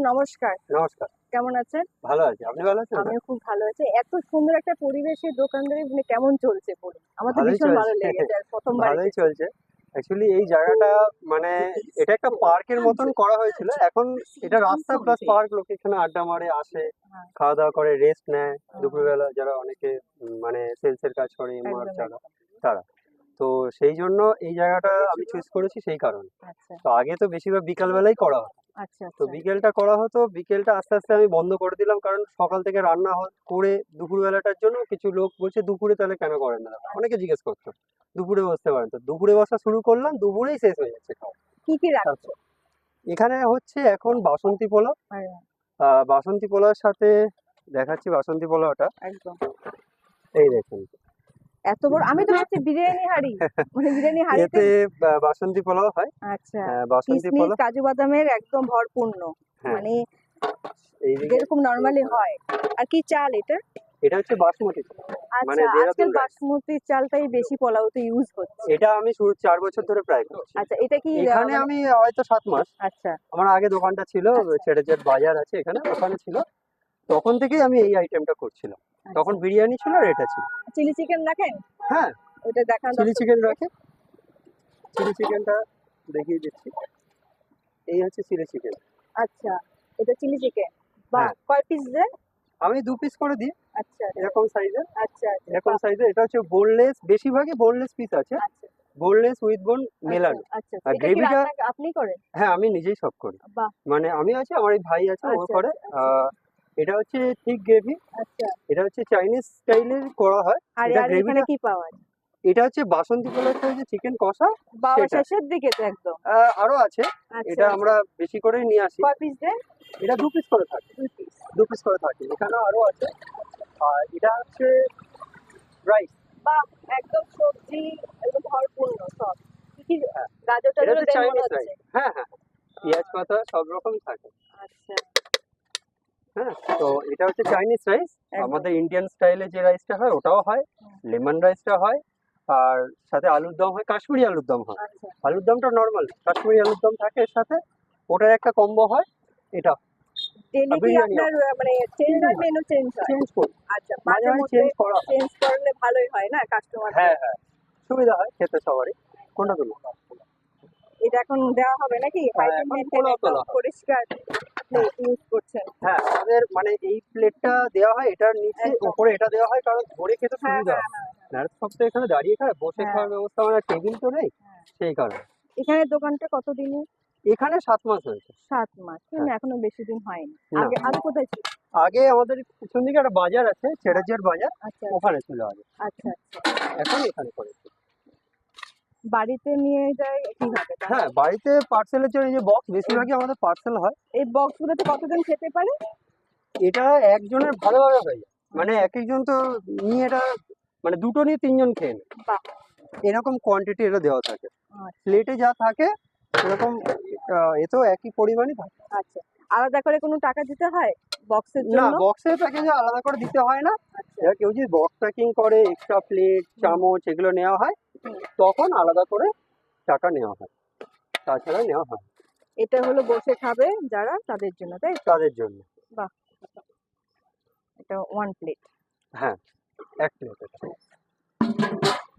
নমস্কার। নমস্কার। কেমন আছেন? ভালো আছি। আপনি ভালো আছেন তো? আমিও খুব ভালো আছি। এত সুন্দর একটা পরিবেশে দোকানদারি কেমন চলছে বলুন? আমার তো ভালোই ভীষণ ভালো চলছে। লেগেছে। আর ১ম বার ভালোই এসেছি। চলছে। অ্যাকচুয়ালি এই জায়গাটা মানে এটা একটা পার্কের মতন করা হয়েছিল। এখন এটা রাস্তা প্লাস পার্ক, লোক এখানে আড্ডা মারে, আসে, হ্যাঁ, খাওয়া-দাওয়া করে, রেস্ট নেয়। হ্যাঁ, দুপুরবেলা যারা অনেকে মানে সেলস এর কাজ করে, এমআর একদম, যারা, একদম। তারা। তো সেই জন্য এই জায়গাটা আমি চুজ করেছি সেই কারণে। আচ্ছা, তো আগে তো বেশিরভাগ বিকাল বেলাই করা হতো। আচ্ছা, তো আচ্ছা। বিকেলটা করা হতো, বিকেলটা আস্তে আস্তে আমি বন্ধ করে দিলাম, কারণ সকাল থেকে রান্না করে দুপুরবেলাটার জন্য কিছু লোক বলছে দুপুরে তাহলে কেন করেন না, অনেকে জিজ্ঞেস করতো দুপুরে বসতে পারেন, তো দুপুরে বসা শুরু করলাম, দুপুরেই শেষ হয়ে যাচ্ছে খাওয়া। কি তারপর রাখছো? এখানে হচ্ছে এখন বাসন্তী পোলাও। আর বাসন্তী পোলাওর সাথে দেখাচ্ছি বাসন্তী পোলাওটা। একদম। এই দেখুন। এত বড় আমি তো ভাবছি বিরিয়ানি হাঁড়ি। বিরিয়ানি হাঁড়িতে এতে বাসন্তী পোলাও হয়। আচ্ছা। বাসন্তী কিশমিশ, পোলাও। কাজু বাদামের একদম ভরপূর্ণ। হ্যাঁ, মানে এইদিকে। যেরকম নরমালি হয়। আর কি চাল এটা? এটা হচ্ছে বাসমতি চাল, মানে আচ্ছা, দেরাদুন আজকাল রাইস। বাসমতি চালটাই বেশি পোলাওতে ইউজ হচ্ছে। এটা আমি শুরু ৪ বছর ধরে প্রায় করছি। আচ্ছা, এটা কি এখানে মানে আমি হয়তো ৭ মাস। আচ্ছা, আমার আগে দোকানটা ছিল, আচ্ছা, ছেড়েজের বাজার আছে এখানে, ওখানে ছিল। তখন থেকেই আমি এই আইটেমটা করছিলাম। তখন আচ্ছা। বিরিয়ানি ছিল আর এটা ছিল। চিলি চিকেন রাখেন? হ্যাঁ, ওটা দেখান চিলি চিকেন দর্শকদেরকে। রাখে। চিলি চিকেনটা দেখিয়ে দিচ্ছি। এই হচ্ছে চিলি চিকেন। আচ্ছা, এটা চিলি চিকেন। বাহ! হ্যাঁ, কয় পিস দেন? আমি ২ পিস করে দিই, আচ্ছা, আচ্ছা, এরকম সাইজের। আচ্ছা, আচ্ছা, এরকম বাহ! সাইজের। এটা হচ্ছে বোনলেস, বেশিরভাগই বোনলেস পিস আছে। আচ্ছা, বোনলেস উইথ বোন আচ্ছা, মেলানো। আচ্ছা, আচ্ছা। আর এটা কি গ্রেভিটা, রান্না আপনিই করেন? হ্যাঁ, আমি নিজেই সব করি। বাহ! মানে আমি আছি, আমার এই ভাই আছে, ও আচ্ছা, করে। আচ্ছা, আচ্ছা, এটা হচ্ছে থিক গ্রেভি। আচ্ছা। এটা হচ্ছে চাইনিজ স্টাইলের করা হয়। আর এটা আর এখানে গ্রেভিটা, কি পাওয়া যায়? এটা হচ্ছে বাসন্তী পোলাওটা, যে চিকেন কষা বাবা সেটা। শেষের দিকে তো একদম। আরো আছে। আচ্ছা, এটা আচ্ছা। আমরা বেশি করেই নিয়ে আসি। কয় পিস দেন? এটা ২ পিস করে থাকে। ২ পিস। ২ পিস করে থাকে। এখানেও আরো আছে। আর এটা হচ্ছে রাইস। বাহ! একদম সবজি একদম ভরপূর্ণ সব। কি, কি হ্যাঁ, এটা গাজর-টাজরও হচ্ছে দেন মনে চাইনিজ হচ্ছে। রাইস। হ্যাঁ, হ্যাঁ, পেঁয়াজ পাতা সব রকম থাকে। আচ্ছা, হ্যাঁ, তো এটা হচ্ছে চাইনিজ রাইস। একদম। আমাদের ইন্ডিয়ান স্টাইলে যে রাইসটা হয় ওটাও হয়, হুম, লেমন রাইসটা হয়, আর সাথে আলুর দম হয়, কাশ্মীরি আলুর দম হয়। আচ্ছা। আলুর দমটা নর্মাল, কাশ্মীরি আলুর দম থাকে এর সাথে, ওটার একটা কম্বো হয় এটা। ডেইলি আর কি বিরিয়ানিও আপনার মানে চেঞ্জ হয়, মেনু চেঞ্জ হয়? চেঞ্জ করি, আচ্ছা, মাঝে মাঝে মাঝে মধ্যে চেঞ্জ করা হয়। চেঞ্জ করলে ভালোই হয় না হ্যাঁ, কাস্টমারদের? হ্যাঁ, সুবিধা হয় খেতে সবারই। কোনটা তুলবো? এটা এখন দেওয়া হবে নাকি? হাইজিন এখন মেইনটেইন পোলাও একদম তোলা হবে। পরিষ্কার প্লেট ইউজ করছেন। হ্যাঁ, আমাদের মানে এই প্লেটটা দেওয়া হয়, এটার নিচে একদম। ওপরে এটা দেওয়া হয়, কারণ ধরে খেতে হ্যাঁ, সুবিধা হ্যাঁ, হয়। হ্যাঁ, নাহলে সব তো এখানে দাঁড়িয়ে খায়, বসে হ্যাঁ, খাওয়ার ব্যবস্থা, মানে টেবিল তো নেই, হ্যাঁ। সেই কারণে। এখানে দোকানটা কতদিনের? এখানে ৭ মাস হয়েছে। ৭ মাস। হ্যাঁ, এখনো বেশি দিন হয়নি। না, আগে আগে কোথায় ছিল? আগে আমাদের পিছন দিকে একটা বাজার আছে, হ্যাঁ, ছেড়েজের বাজার, আচ্ছা, ওখানে ছিল আগে। আচ্ছা, আচ্ছা। এখন এখানে করেছি। বাড়িতে নিয়ে যায় কিভাবে হ্যাঁ, তাহলে? বাড়িতে পার্সেলের জন্য এই যে বক্স, এই বেশিরভাগই আমাদের পার্সেল হয়। এই বক্সগুলোতে কতজন খেতে পারে? এটা একজনের ভালোভাবে হয়ে যায়। মানে আচ্ছা, একেকজন তো নিয়ে এটা, মানে দুটো নিয়ে ৩ জন খেয়ে নেয়, বাহ! এরকম কোয়ান্টিটি এটা দেওয়া থাকে। আচ্ছা, প্লেটে যা থাকে এরকম, এতেও একই পরিমাণই থাকে। আচ্ছা। আলাদা করে কোনো টাকা দিতে হয় বক্সের না, জন্য? বক্সের প্যাকেজে আলাদা করে দিতে হয় না। আচ্ছা, এবার কেউ যদি বক্স প্যাকিং করে, এক্সট্রা প্লেট, হুম, চামচ এগুলো নেওয়া হয়, হুম। তখন আলাদা করে টাকা নেওয়া হয়, তাছাড়া নেওয়া হয় না, এটা হলো বসে খাবে যারা তাদের জন্য, তাই তো? তাদের জন্য। বাহ! এটা 1 প্লেট। হ্যাঁ, ১ প্লেট এটা।